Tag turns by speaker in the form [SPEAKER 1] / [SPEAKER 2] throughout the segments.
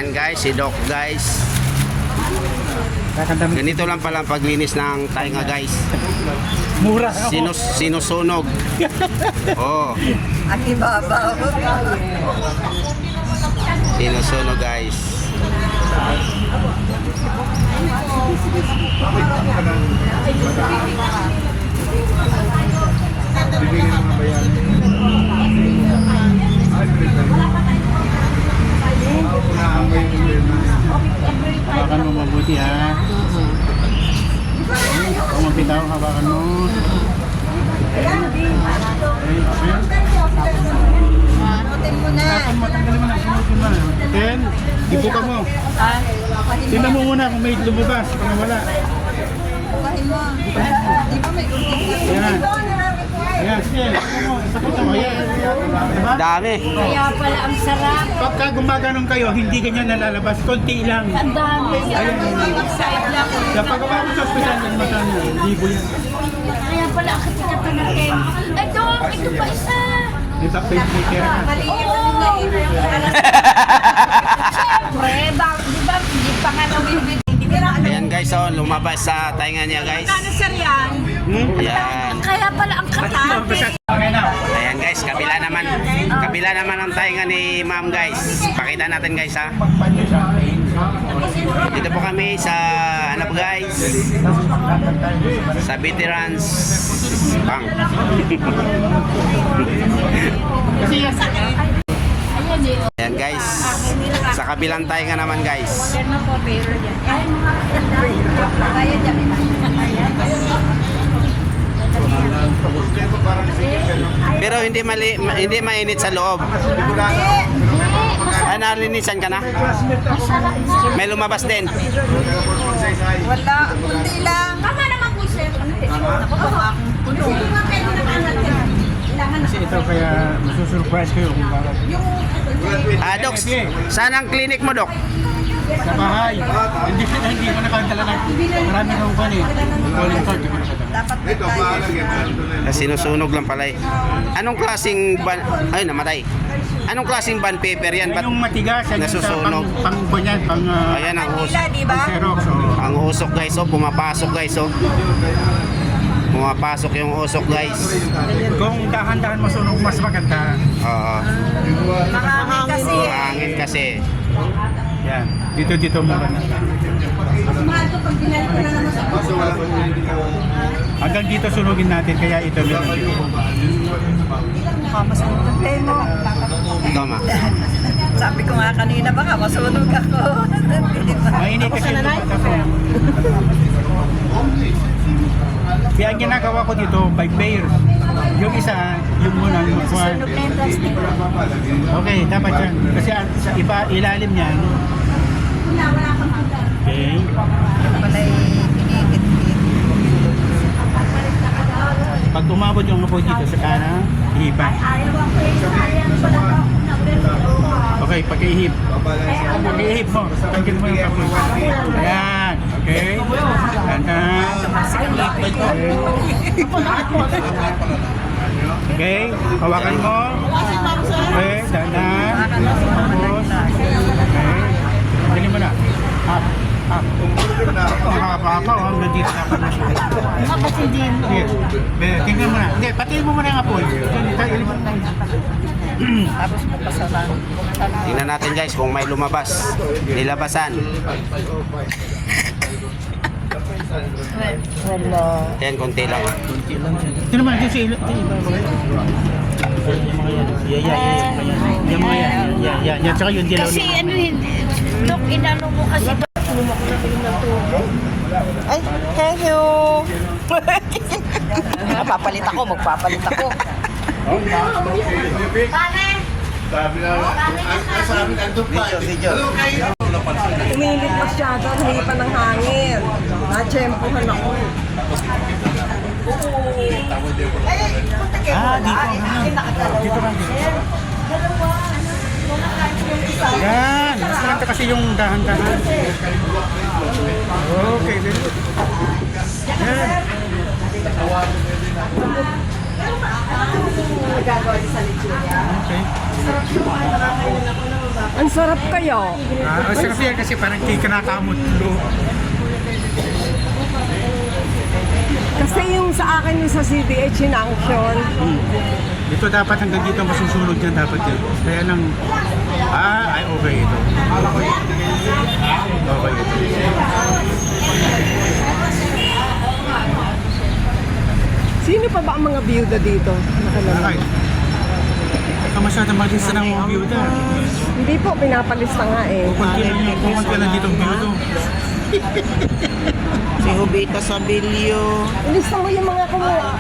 [SPEAKER 1] Ayan guys, si Doc guys. Ganito lang pala ang paglinis ng tainga guys.
[SPEAKER 2] Mura.
[SPEAKER 1] Sinusunog. Oh.
[SPEAKER 3] Ang ibabaw.
[SPEAKER 1] Sinusunog guys.
[SPEAKER 2] Hawakan mo mabuti ha. Kung mapitaw, hawakan mo.
[SPEAKER 3] Anutin mo na.
[SPEAKER 2] Tanggalin mo na, sinutin mo na. Then, ibuka mo. Tingnan mo muna kung may lumabas, kung wala.
[SPEAKER 3] Bukahin mo. Di ba may kunting
[SPEAKER 2] Ayan. Ayan, sige. Isapot mo. Ayan. Diba?
[SPEAKER 1] Dami.
[SPEAKER 4] Kaya pala ang sarap.
[SPEAKER 2] Pagka gumaganon kayo, hindi ganyan nalalabas. Konti lang.
[SPEAKER 4] Ang dami. Side lang.
[SPEAKER 2] Kaya pagawa mo sa ospital, yan magkano. Libo yan.
[SPEAKER 4] Kaya pala ang katikata natin. Ito pa isa.
[SPEAKER 2] Ito, pacemaker na.
[SPEAKER 4] Oo. Siyempre, di ba, hindi pa nga nabibili.
[SPEAKER 1] Ayan guys, oh, lumabas sa tainga niya guys. Ayan.
[SPEAKER 4] Kaya pala ang katate.
[SPEAKER 2] Okay na.
[SPEAKER 1] Ayan guys, kabila naman. Kabila naman ang tainga ni ma'am guys. Pakita natin guys ha. Dito po kami sa ano po guys, sa Veterans Bank. Ayan guys, sa kabilang tainga naman guys.
[SPEAKER 3] kaya dyan.
[SPEAKER 1] Pero hindi mainit sa loob. Ah, nalinisan ka na? May lumabas din.
[SPEAKER 3] Wala, kundi lang.
[SPEAKER 4] Tama naman po, sir.
[SPEAKER 2] Kasi ito kaya masusurprise kayo kung bakit.
[SPEAKER 1] Ah, Doc, saan ang clinic mo, Doc?
[SPEAKER 2] Sa bahay. Hindi mo nakadala na. Marami kang kwan eh. Calling card. Hindi mo nakadala.
[SPEAKER 3] Dapat tayo.
[SPEAKER 1] Sinusunog lang pala eh. Anong klaseng ban... Ay, namatay. Anong klaseng bond paper yan? Ba't
[SPEAKER 2] Yung matigas, yan yung sa
[SPEAKER 1] nasusunog?
[SPEAKER 2] pang-banyan, pang
[SPEAKER 1] Ayan ang usok.
[SPEAKER 3] Pila, di ba?
[SPEAKER 2] Xerox. Oh.
[SPEAKER 1] Ang usok guys, oh. Pumapasok guys, oh. Pumapasok yung usok guys.
[SPEAKER 2] Kung dahan-dahan masunog, mas maganda.
[SPEAKER 1] Oo.
[SPEAKER 3] Mahangin kasi.
[SPEAKER 1] Hangin kasi.
[SPEAKER 2] Yan. Dito mo na. Hanggang dito sunugin natin, kaya ito meron dito.
[SPEAKER 3] Masunog ang play mo.
[SPEAKER 1] Ito ma.
[SPEAKER 3] Sabi ko nga kanina, baka masunog ako.
[SPEAKER 2] Mainit kasi yung kasi. Kaya ang ginagawa ko dito, by pair. Yung isa, yung muna, yung kwan. Okay, dapat yan. Kasi sa ilalim niyan. Okay.
[SPEAKER 3] Malay, inikit-kit.
[SPEAKER 2] Pag umabot yung apoy dito sa kanan, ihipan. Okay, pag-ihip. Pag-ihip mo, tanggal mo yung apoy. Ayan, okay. Dandan. Okay, hawakan mo. Okay, dandan. Tapos, okay. Dali mo na. Up, up. Makakapa, hanggang dito dapat na siya.
[SPEAKER 4] Kasi din.
[SPEAKER 2] Sige, tingnan mo na. Hindi, patiin mo muna yung apoy.
[SPEAKER 3] Tapos magpasalan.
[SPEAKER 1] Tingnan natin guys kung may lumabas. Nilabasan.
[SPEAKER 3] Wala.
[SPEAKER 1] Yan, konti lang.
[SPEAKER 2] Ito naman, ito siya. Yung mga yan. Yung mga yan. Yan, tsaka yung dilaw.
[SPEAKER 4] Kasi ano yun, Dok, inano mo kasi
[SPEAKER 3] Ay, thank you. Papalit ako, magpapalit ako. Umiinit masyado, nahipan ng hangin. Na-tsempuhan ako.
[SPEAKER 2] Ah, dito. Dito lang. Yan. Mas maganda kasi yung dahan-dahan. Okay, then. Yan.
[SPEAKER 3] Nagagawa sa lechon niya.
[SPEAKER 2] Okay.
[SPEAKER 3] Nakakainin ako ng baka
[SPEAKER 5] Ang sarap kayo.
[SPEAKER 2] Ang sarap yan kasi parang kinakamot.
[SPEAKER 5] Kasi yung sa akin yung sa CDH in action.
[SPEAKER 2] Ito dapat hanggang dito masusunod yan dapat yun. Kaya nang, ay okay ito. Okay ito.
[SPEAKER 5] Sino pa ba ang mga biyuda dito? Nakalala.
[SPEAKER 2] Ay, ka masyadong maglista ng mga biyuda.
[SPEAKER 5] Hindi po, pinapalista nga eh.
[SPEAKER 2] Kukunti lang dito ang biyudo.
[SPEAKER 1] Si Jovita Sabilio.
[SPEAKER 5] Ilista mo yung mga kumuha.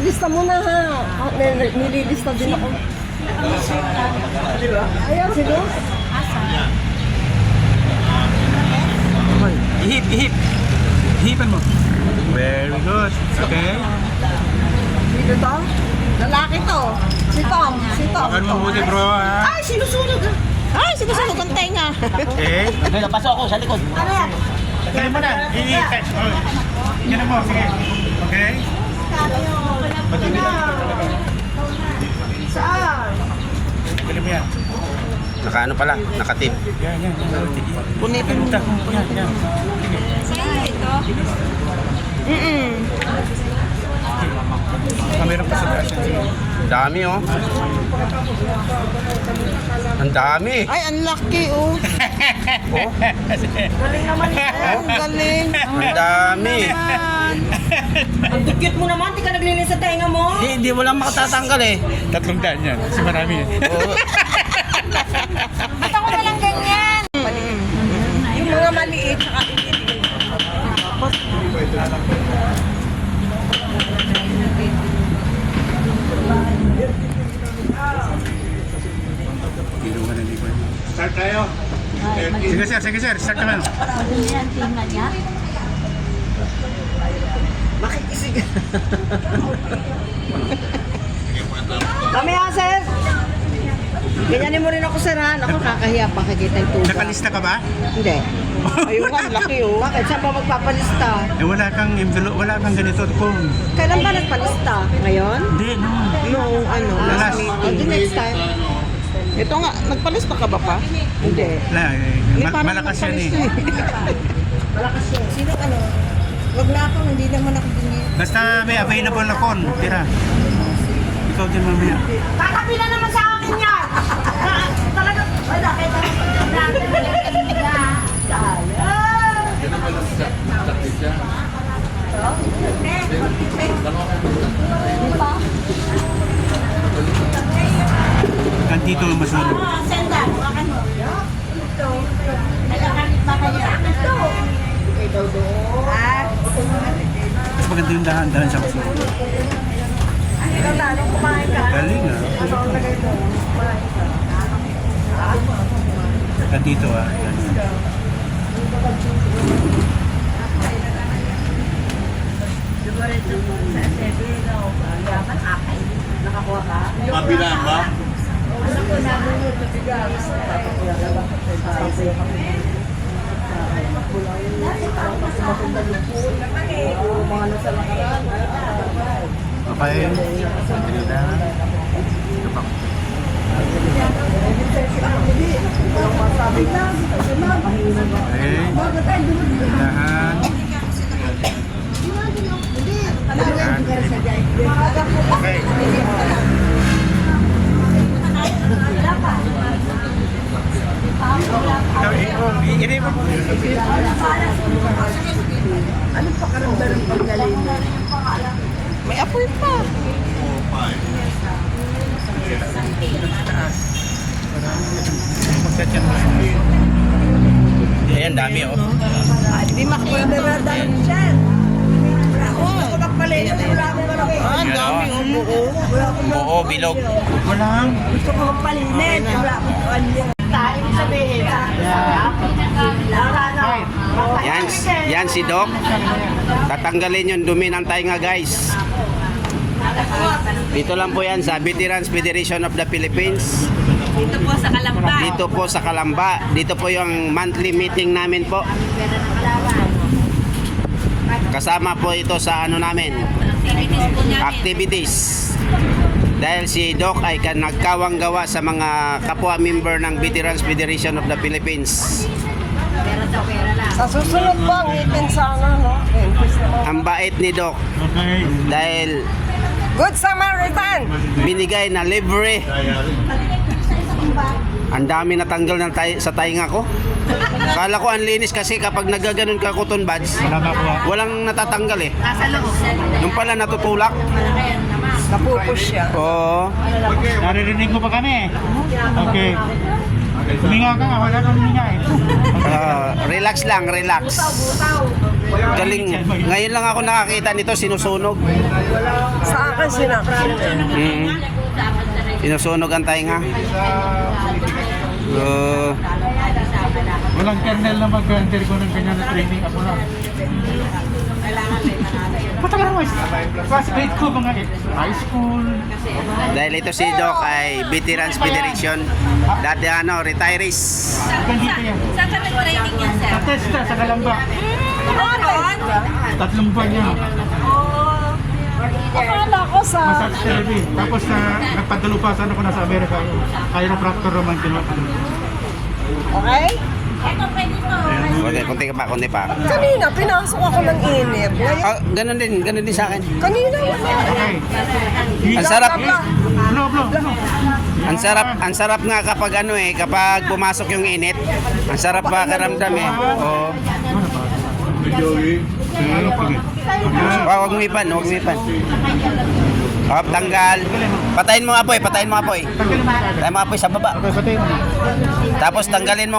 [SPEAKER 5] Ilista mo na ha. Nililista din ako. Ayan, sino?
[SPEAKER 2] Okay. Ihip, ihip. Ihipan mo. Very good. Okay.
[SPEAKER 5] Dito to? Lalaki to. Si Tom. Si Tom.
[SPEAKER 2] Makan mo mabuti bro ha.
[SPEAKER 3] Ay, sinusunog. Ay, sinusunog ang tenga.
[SPEAKER 2] Okay.
[SPEAKER 1] Pasok ako sa likod.
[SPEAKER 3] Ano yan?
[SPEAKER 2] Tagilin mo na. I-catch. Yan mo. Sige. Okay.
[SPEAKER 5] Saan?
[SPEAKER 2] Tagilin mo yan.
[SPEAKER 1] Nakaano pala, nakatip.
[SPEAKER 2] Yan.
[SPEAKER 3] Punitin mo.
[SPEAKER 2] Yan. Kamera pa sa taas.
[SPEAKER 1] Dami oh. Ang dami.
[SPEAKER 3] Ay, ang laki, oh.
[SPEAKER 5] Galing naman
[SPEAKER 3] Ang galing.
[SPEAKER 1] Ang dami.
[SPEAKER 3] Ang dukit mo naman, di ka naglinis sa tenga mo.
[SPEAKER 1] Hindi mo lang makatatanggal eh.
[SPEAKER 2] 300 yan. Kasi marami yan.
[SPEAKER 1] Oo.
[SPEAKER 3] Ba't ako na lang ganyan?
[SPEAKER 5] yung mga maliit. Saka
[SPEAKER 2] Start tayo. Sige sir. Start naman.
[SPEAKER 3] Kami sir. Ganyanin mo rin ako, sir, ha? Ako, kakahiya pa kakita yung tuba.
[SPEAKER 2] Nakalista ka ba?
[SPEAKER 3] Hindi. Ayun nga, ang laki, oh. Bakit? Saan ba magpapalista?
[SPEAKER 2] Wala kang envelope, wala kang ganito kung.
[SPEAKER 3] Kailan ba nagpalista? Ngayon?
[SPEAKER 2] Hindi, no.
[SPEAKER 3] Noong ano, last
[SPEAKER 2] Last.
[SPEAKER 3] meeting. The next time. Ito nga, nagpalista ka ba pa? Hindi.
[SPEAKER 2] Wala,
[SPEAKER 3] Hindi, parang
[SPEAKER 2] malakas yan eh.
[SPEAKER 3] nagpalista Malakas yan. Sino ano? Wag na ako, hindi naman ako din.
[SPEAKER 2] Basta may available na kon, tira. Ikaw din mamaya.
[SPEAKER 3] Kakapila naman sa akin yan! Talaga, wala, kahit
[SPEAKER 2] Dito masunod.
[SPEAKER 3] Senda, makan mo. Ito. Nagkakalit ba kayo? Ito. Ito doon.
[SPEAKER 2] Mas maganda yung dahan sa masunod.
[SPEAKER 5] ikaw lalo kumain ka.
[SPEAKER 2] Galing ah. Dito ah. Yan.
[SPEAKER 5] Nakakuha ka?
[SPEAKER 2] Mabilang ba? Okay. Sandali lang. Ito pa. Okay. Dahan. Okay. Ini mo.
[SPEAKER 5] Anong pakaramdam ng paggaling mo?
[SPEAKER 3] May apoy pa.
[SPEAKER 1] Ayan, dami oh.
[SPEAKER 3] Hindi makapagdaradan dyan. Ako nagpalaya. Ang dami, buo.
[SPEAKER 1] Oo, bilog.
[SPEAKER 2] Walang.
[SPEAKER 5] Gusto ko magpalinis. Wala akong kanya.
[SPEAKER 3] Ibig sabihin.
[SPEAKER 1] Yan si Doc. Tatanggalin yung dumi ng tainga guys. Dito lang po yan sa Veterans Federation of the Philippines.
[SPEAKER 3] Dito po sa Kalamba.
[SPEAKER 1] Dito po sa Kalamba. Dito po yung monthly meeting namin po. Kasama po ito sa ano namin,
[SPEAKER 3] Activities po namin.
[SPEAKER 1] activities. Dahil si Doc ay nagkawang gawa sa mga kapwa member ng Veterans Federation of the Philippines.
[SPEAKER 5] Sa susunod ba, ngipin sana, no? Dentist naman.
[SPEAKER 1] Ang bait ni Doc
[SPEAKER 2] Okay.
[SPEAKER 1] dahil
[SPEAKER 5] Good Samaritan!
[SPEAKER 1] binigay na libre. Ang dami natanggal ng sa tainga ko. Kala ko ang linis kasi kapag nagaganon ka cotton buds,
[SPEAKER 2] Wala ba po?
[SPEAKER 1] walang natatanggal eh. Yung pala natutulak.
[SPEAKER 5] Napupush siya.
[SPEAKER 1] Oo.
[SPEAKER 2] Naririnig mo pa kami. Okay. Huminga ka nga, wala kang huminga eh.
[SPEAKER 1] Relax lang, relax. Galing. Ngayon lang ako nakakita nito, sinusunog.
[SPEAKER 5] Sa akin sinakit.
[SPEAKER 1] Sinusunog ang tainga.
[SPEAKER 2] Walang kernel na mag-undergo ng ganyan na training. Ako lang. Patagal mo. Classmate ko mga high school.
[SPEAKER 1] Dahil ito si Doc ay Veterans Federation. Dati retirees.
[SPEAKER 2] Ganito yan.
[SPEAKER 4] Saan ka nag-training yan, sir?
[SPEAKER 2] Sa testa, sa Kalamba. Tatlong buwan yan.
[SPEAKER 5] Akala ko sa...
[SPEAKER 2] Massage therapy. Tapos nagpadalupasan ako na sa Amerika. Chiropractor naman tinatawag.
[SPEAKER 5] Okay?
[SPEAKER 4] Ito, pwede mo.
[SPEAKER 1] Kunti pa, kunti pa.
[SPEAKER 5] Kanina, pinasok ako ng init. Ngayon,
[SPEAKER 1] Ganun din sa akin.
[SPEAKER 5] kanina yun.
[SPEAKER 2] Okay.
[SPEAKER 1] Ang sarap.
[SPEAKER 2] Blow.
[SPEAKER 1] Ang sarap nga kapag kapag pumasok yung init. Ang sarap makaramdam eh. Oo. Huwag mo ipan, huwag mo ipan. Oh, tanggal. Patayin mo nga po patayin mo nga po Patayin mo nga po sa baba.
[SPEAKER 2] Okay, patay mo.
[SPEAKER 1] Tapos tanggalin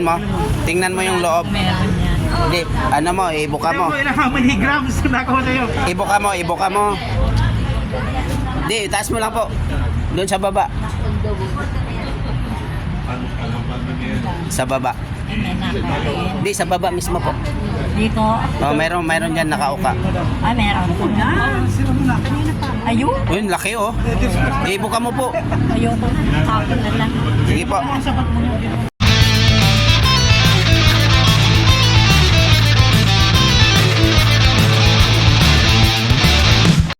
[SPEAKER 1] mo. Tingnan mo yung loob. Hindi, ibuka mo.
[SPEAKER 2] How many grams na ako sa'yo?
[SPEAKER 1] Ibuka mo. Hindi, taas mo lang po. Doon sa baba. Sa baba. Hindi, sa baba mismo po.
[SPEAKER 4] Dito.
[SPEAKER 1] Oh, mayroon dyan nakauka.
[SPEAKER 4] Ah, meron po na. Ayun.
[SPEAKER 1] Yun, laki oh. Ibuka mo po.
[SPEAKER 4] Ayun. Tapos na lang.
[SPEAKER 1] Sige po.